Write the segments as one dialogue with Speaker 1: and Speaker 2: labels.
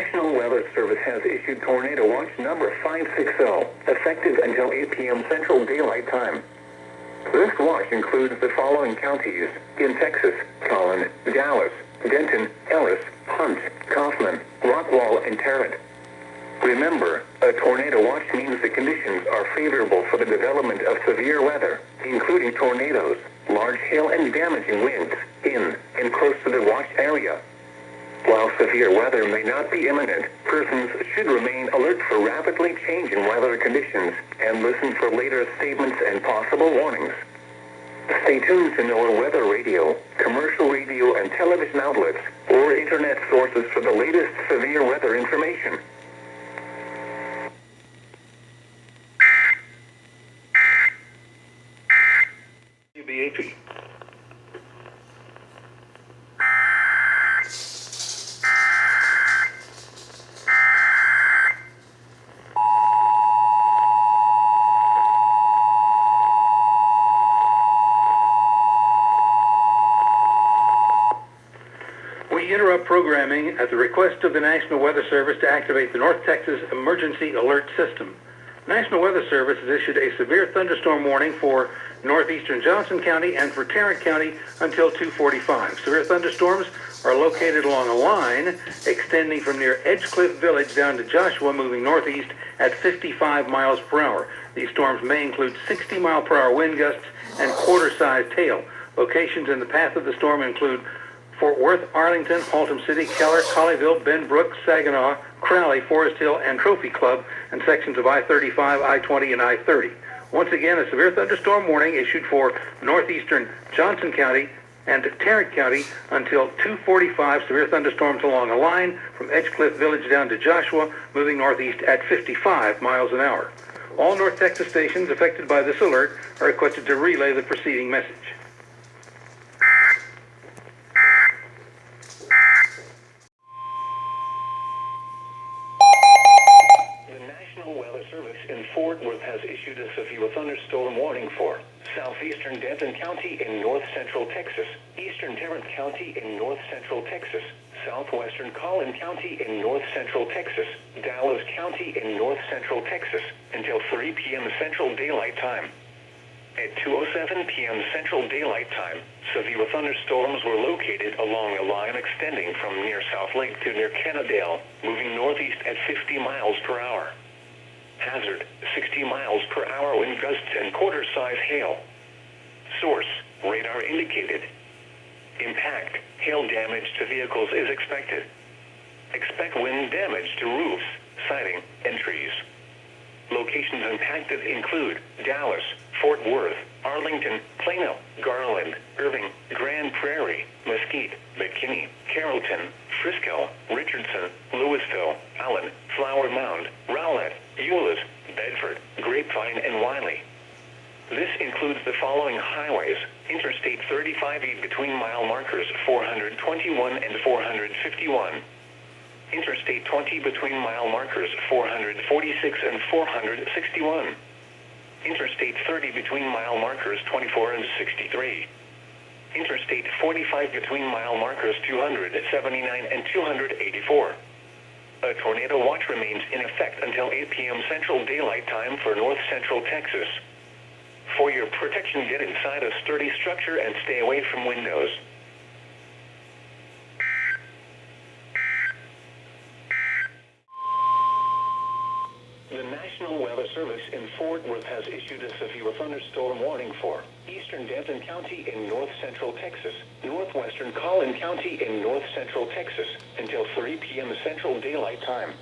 Speaker 1: National Weather Service has issued Tornado Watch number 560, effective until 8 p.m. Central Daylight Time. This watch includes the following counties in Texas: Collin, Dallas, Denton, Ellis, Hunt, Kaufman, Rockwall, and Tarrant. Remember, a tornado watch means the conditions are favorable for the development of severe weather, including tornadoes, large hail, and damaging winds in and close to the watch area. While severe weather may not be imminent, persons should remain alert for rapidly changing weather conditions and listen for later statements and possible warnings. Stay tuned to NOAA weather radio, commercial radio and television outlets, or internet sources for the latest severe weather information. WBAP.
Speaker 2: We interrupt programming at the request of the National Weather Service to activate the North Texas Emergency Alert System. National Weather Service has issued a severe thunderstorm warning for northeastern Johnson County and for Tarrant County until 2:45. Severe thunderstorms are located along a line extending from near Edgecliff Village down to Joshua, moving northeast at 55 miles per hour. These storms may include 60-mile-per-hour wind gusts and quarter-sized hail. Locations in the path of the storm include Fort Worth, Arlington, Haltom City, Keller, Colleyville, Benbrook, Saginaw, Crowley, Forest Hill, and Trophy Club, and sections of I-35, I-20, and I-30. Once again, a severe thunderstorm warning issued for northeastern Johnson County and Tarrant County until 2:45. Severe thunderstorms along a line from Edgecliff Village down to Joshua, moving northeast at 55 miles an hour. All North Texas stations affected by this alert are requested to relay the preceding message.
Speaker 1: In Fort Worth has issued a severe thunderstorm warning for southeastern Denton County in north central Texas, eastern Tarrant County in north central Texas, southwestern Collin County in north central Texas, Dallas County in north central Texas, until 3 p.m. Central Daylight Time. At 2:07 p.m. Central Daylight Time, severe thunderstorms were located along a line extending from near South Lake to near Kennedale, moving northeast at 50 miles per hour. Hazard, 60 miles per hour wind gusts and quarter-size hail. Source, radar indicated. Impact, hail damage to vehicles is expected. Expect wind damage to roofs, siding, and trees. Locations impacted include Dallas, Fort Worth, Arlington, Plano, Garland, Irving, Grand Prairie, Mesquite, McKinney, Carrollton, Frisco, Richardson, Louisville, Allen, Flower Mound, Rowlett, Euless, Bedford, Grapevine, and Wiley. This includes the following highways: Interstate 35E between mile markers 421 and 451. Interstate 20 between mile markers 446 and 461. Interstate 30 between mile markers 24 and 63. Interstate 45 between mile markers 279 and 284. A tornado watch remains in effect until 8 p.m. Central Daylight Time for north central Texas. For your protection, get inside a sturdy structure and stay away from windows. The National Weather Service in Fort Worth has issued a severe thunderstorm warning for eastern Denton County in north central Texas, northwestern Collin County in north central Texas, until 3 p.m. Central Daylight Time.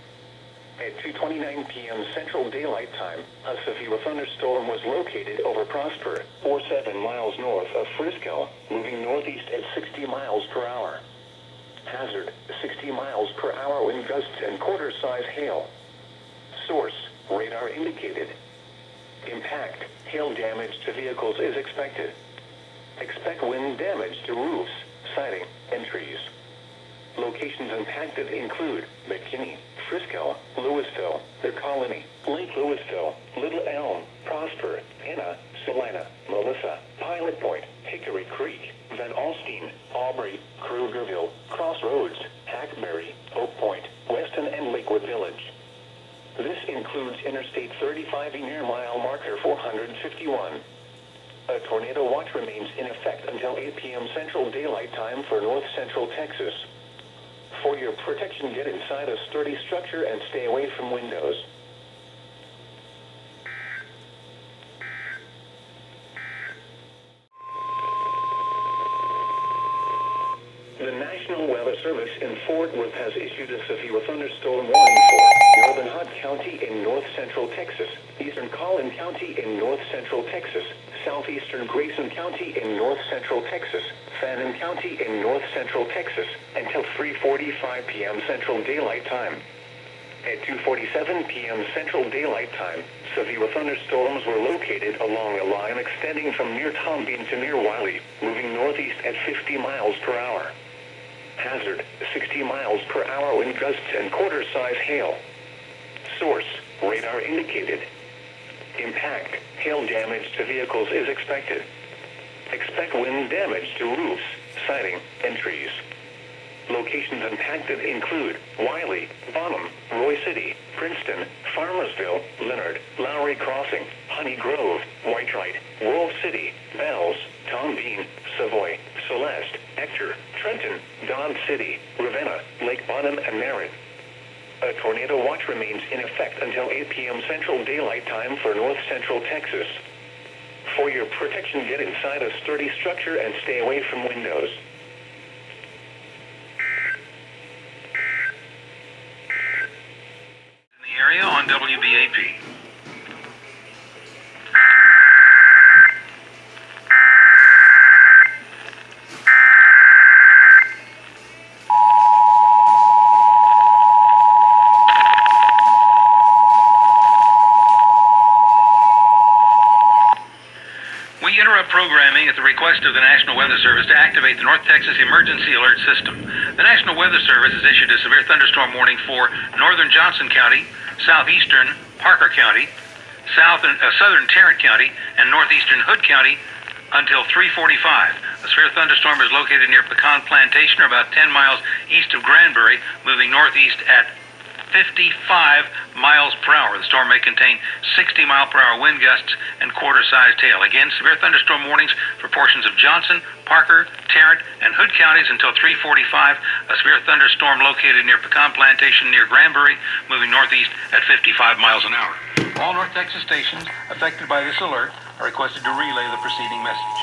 Speaker 1: At 2:29 p.m. Central Daylight Time, a severe thunderstorm was located over Prosper, 7 miles north of Frisco, moving northeast at 60 miles per hour. Hazard, 60 miles per hour wind gusts and quarter-size hail. Source, radar indicated. Impact, hail damage to vehicles is expected. Expect wind damage to roofs, siding, and trees. Locations impacted include McKinney, Frisco, Louisville, The Colony, Lake Louisville, Little Elm, Prosper, Anna, Salina, Melissa, Pilot Point, Hickory Creek, Van Alstyne, Aubrey, Krugerville, Crossroads, Hackberry, Oak Point, Weston, includes Interstate 35 near mile marker 451. A tornado watch remains in effect until 8 p.m. Central Daylight Time for North Central Texas. For your protection, get inside a sturdy structure and stay away from windows. The National Weather Service in Fort Worth has issued a severe thunderstorm warning for northern Hunt County in north central Texas, eastern Collin County in north central Texas, southeastern Grayson County in north central Texas, Fannin County in north central Texas, until 3:45 p.m. Central Daylight Time. At 2:47 p.m. Central Daylight Time, severe thunderstorms were located along a line extending from near Tombeen to near Wiley, moving northeast at 50 miles per hour. Hazard, 60 miles per hour wind gusts and quarter-size hail. Source, radar indicated. Impact, hail damage to vehicles is expected. Expect wind damage to roofs, siding, and trees. Locations impacted include Wiley, Bonham, Roy City, Princeton, Farmersville, Leonard, Lowry Crossing, Honey Grove, Whitewright, Wolf City, Bells, Tombeen, Savoy, Celeste, Ector, Trenton, Dodge City, Ravenna, Lake Bonham, and Merritt. A tornado watch remains in effect until 8 p.m. Central Daylight Time for north central Texas. For your protection, get inside a sturdy structure and stay away from windows.
Speaker 3: In the area on WBAP. We interrupt programming at the request of the National Weather Service to activate the North Texas Emergency Alert System. The National Weather Service has issued a severe thunderstorm warning for northern Johnson County, southeastern Parker County, southern Tarrant County, and northeastern Hood County until 3:45. A severe thunderstorm is located near Pecan Plantation, or about 10 miles east of Granbury, moving northeast at 55 miles per hour. The storm may contain 60-mile-per-hour wind gusts and quarter-sized hail. Again, severe thunderstorm warnings for portions of Johnson, Parker, Tarrant, and Hood counties until 3:45. A severe thunderstorm located near Pecan Plantation near Granbury, moving northeast at 55 miles an hour. All North Texas stations affected by this alert are requested to relay the preceding message.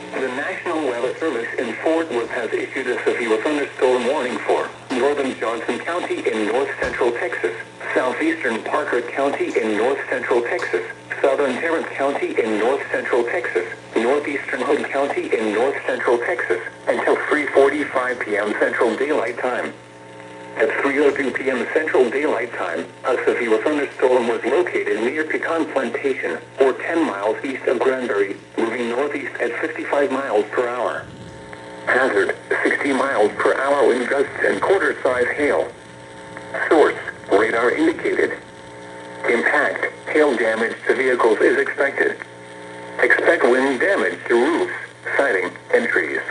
Speaker 1: The National Weather Service in Fort Worth has issued a severe thunderstorm warning for northern Johnson County in north central Texas, southeastern Parker County in north central Texas, southern Tarrant County in north central Texas, northeastern Hood County in north central Texas, until 3:45 p.m. Central Daylight Time. At 3:02 p.m. Central Daylight Time, a severe thunderstorm was located near Pecan Plantation, or 10 miles east of Granbury, moving northeast at 55 miles per hour. Hazard, 60 miles per hour wind gusts and quarter-size hail. Source, radar indicated. Impact, hail damage to vehicles is expected. Expect wind damage to roofs, siding, and trees.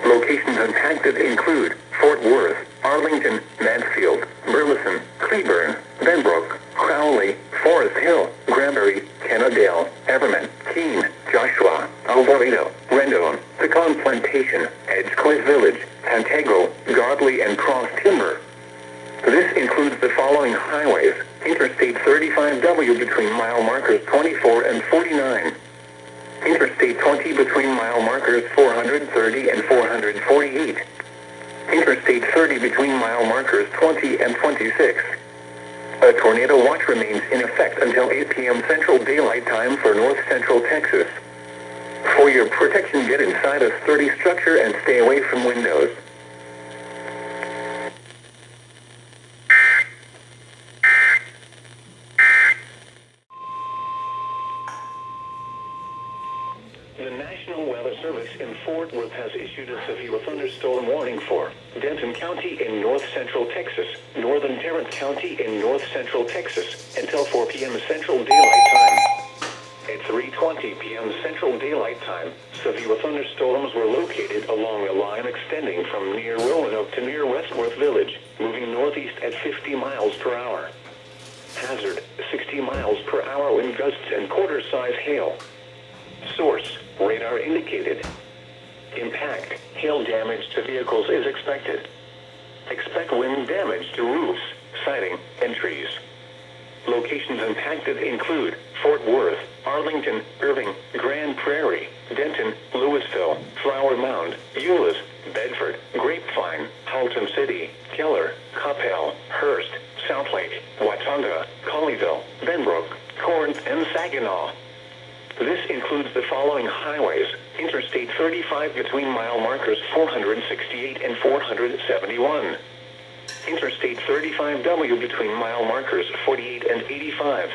Speaker 1: Locations impacted include Fort Worth, Arlington, Mansfield, Burleson, Cleburne, Benbrook, Crowley, Forest Hill, Granbury, Kennedale, Everman, Keene, Joshua, Alvarado, Rendon, Pecan Plantation, Edgecliff Village, Pantego, Godley, and Cross Timber. This includes the following highways: Interstate 35W between mile markers 24 and 49. Interstate 20 between mile markers 430 and 448. Interstate 30 between mile markers 20 and 26. A tornado watch remains in effect until 8 p.m. Central Daylight Time for north central Texas. For your protection, get inside a sturdy structure and stay away from windows. The National Weather Service in Fort Worth has issued a severe thunderstorm warning for Denton County in north central Texas, northern Tarrant County in north central Texas, until 4 p.m. Central Daylight Time. At 3:20 p.m. Central Daylight Time, severe thunderstorms were located along a line extending from near Roanoke to near Westworth Village, moving northeast at 50 miles per hour. Hazard, 60 miles per hour wind gusts and quarter-size hail. Source, radar indicated. Impact, hail damage to vehicles is expected. Expect wind damage to roofs, siding, and trees. Locations impacted include Fort Worth, Arlington, Irving, Grand Prairie, Denton, Louisville, Flower Mound, Euless, Bedford, Grapevine, Halton City, Keller, Coppell, Hearst, Southlake, Watauga, Colleyville, Benbrook, Corinth, and Saginaw. This includes the following highways: Interstate 35 between mile markers 468 and 471. Interstate 35W between mile markers 48 and 85.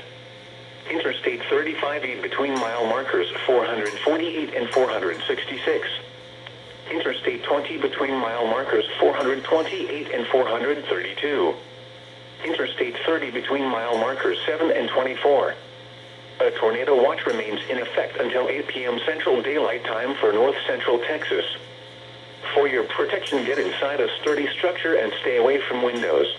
Speaker 1: Interstate 35E between mile markers 448 and 466. Interstate 20 between mile markers 428 and 432. Interstate 30 between mile markers 7 and 24. A tornado watch remains in effect until 8 p.m. Central Daylight Time for North Central Texas. For your protection, get inside a sturdy structure and stay away from windows.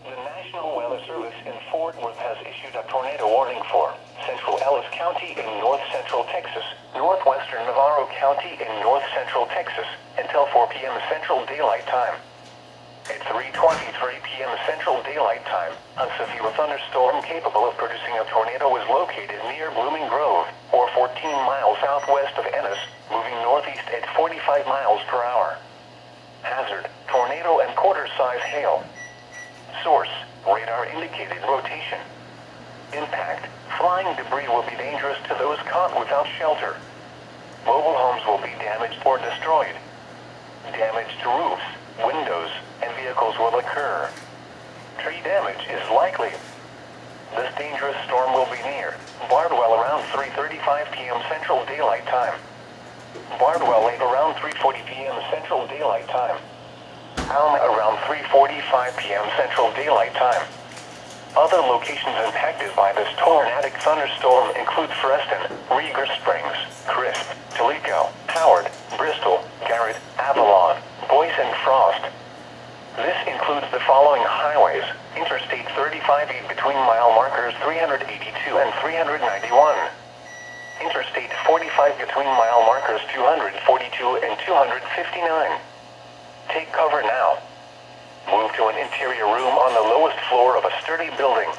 Speaker 1: The National Weather Service in Fort Worth has issued a tornado warning for Central Ellis County in north central Texas, northwestern Navarro County in north central Texas, until 4 p.m. Central Daylight Time. At 3:23 p.m. Central Daylight Time, a severe thunderstorm capable of producing a tornado was located near Blooming Grove, or 14 miles southwest of Ennis, moving northeast at 45 miles per hour. Hazard, tornado and quarter-size hail. Source, radar indicated rotation. Impact, flying debris will be dangerous to those caught without shelter. Mobile homes will be damaged or destroyed. Damage to roofs, windows, and vehicles will occur. Tree damage is likely. This dangerous storm will be near Bardwell around 3:35 p.m. Central Daylight Time. Bardwell Lake around 3:40 p.m. Central Daylight Time. Alma around 3:45 p.m. Central Daylight Time. Other locations impacted by this tornadic thunderstorm include Freston, Rieger Springs, Crisp, Toledo, Howard, Bristol, Garrett, Avalon, Boise, and Frost. This includes the following highways: Interstate 35E between mile markers 382 and 391. Interstate 45 between mile markers 242 and 259. Take cover now. Move to an interior room on the lowest floor of a sturdy building.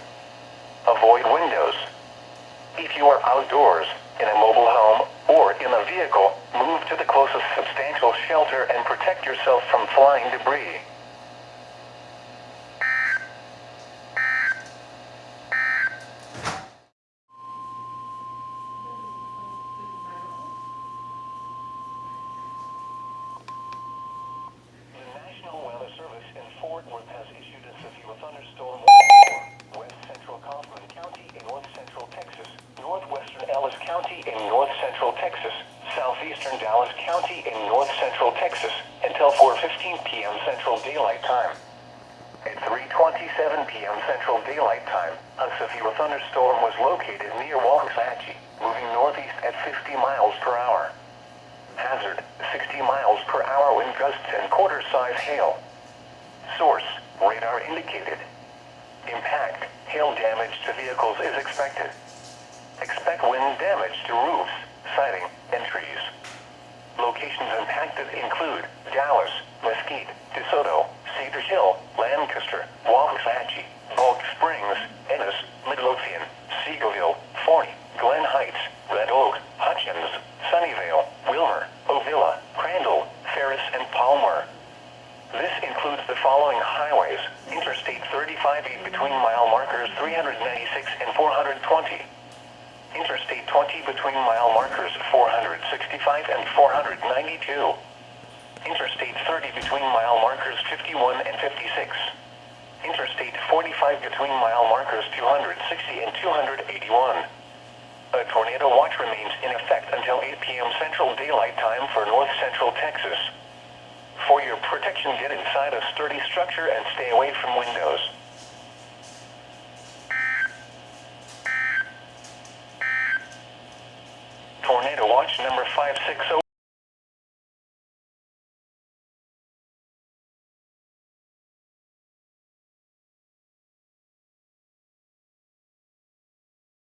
Speaker 1: Avoid windows. If you are outdoors, in a mobile home, or in a vehicle, move to the closest substantial shelter and protect yourself from flying debris. The National Weather Service in Fort Worth has issued a severe thunderstorm warning for west central Kaufman County in north central Texas, northwestern Ellis County in north central Texas, southeastern Dallas County in north central Texas, until 4:15 p.m. Central Daylight Time. At 3:27 p.m. Central Daylight Time, a severe thunderstorm was located near Waxahachie, moving northeast at 50 miles per hour. Hazard, 60 miles per hour wind gusts and quarter-size hail. Source, radar indicated. Impact, hail damage to vehicles is expected. Expect wind damage to roofs, siding, and trees. Locations impacted include Dallas, Mesquite, DeSoto, Cedar Hill, Lancaster, Waxahachie, Bulk Springs, Ennis, Midlothian, Seagoville, Forney, Glen Heights, Red Oak, Hutchins, Sunnyvale, Wilmer, Ovilla, Crandall, Ferris, and Palmer. This includes the following highways: Interstate 35E between mile markers 396 and 420. Interstate 20 between mile markers 465 and 492. Interstate 30 between mile markers 51 and 56. Interstate 45 between mile markers 260 and 281. A tornado watch remains in effect until 8 p.m. Central Daylight Time for North Central Texas. For your protection, get inside a sturdy structure and stay away from windows.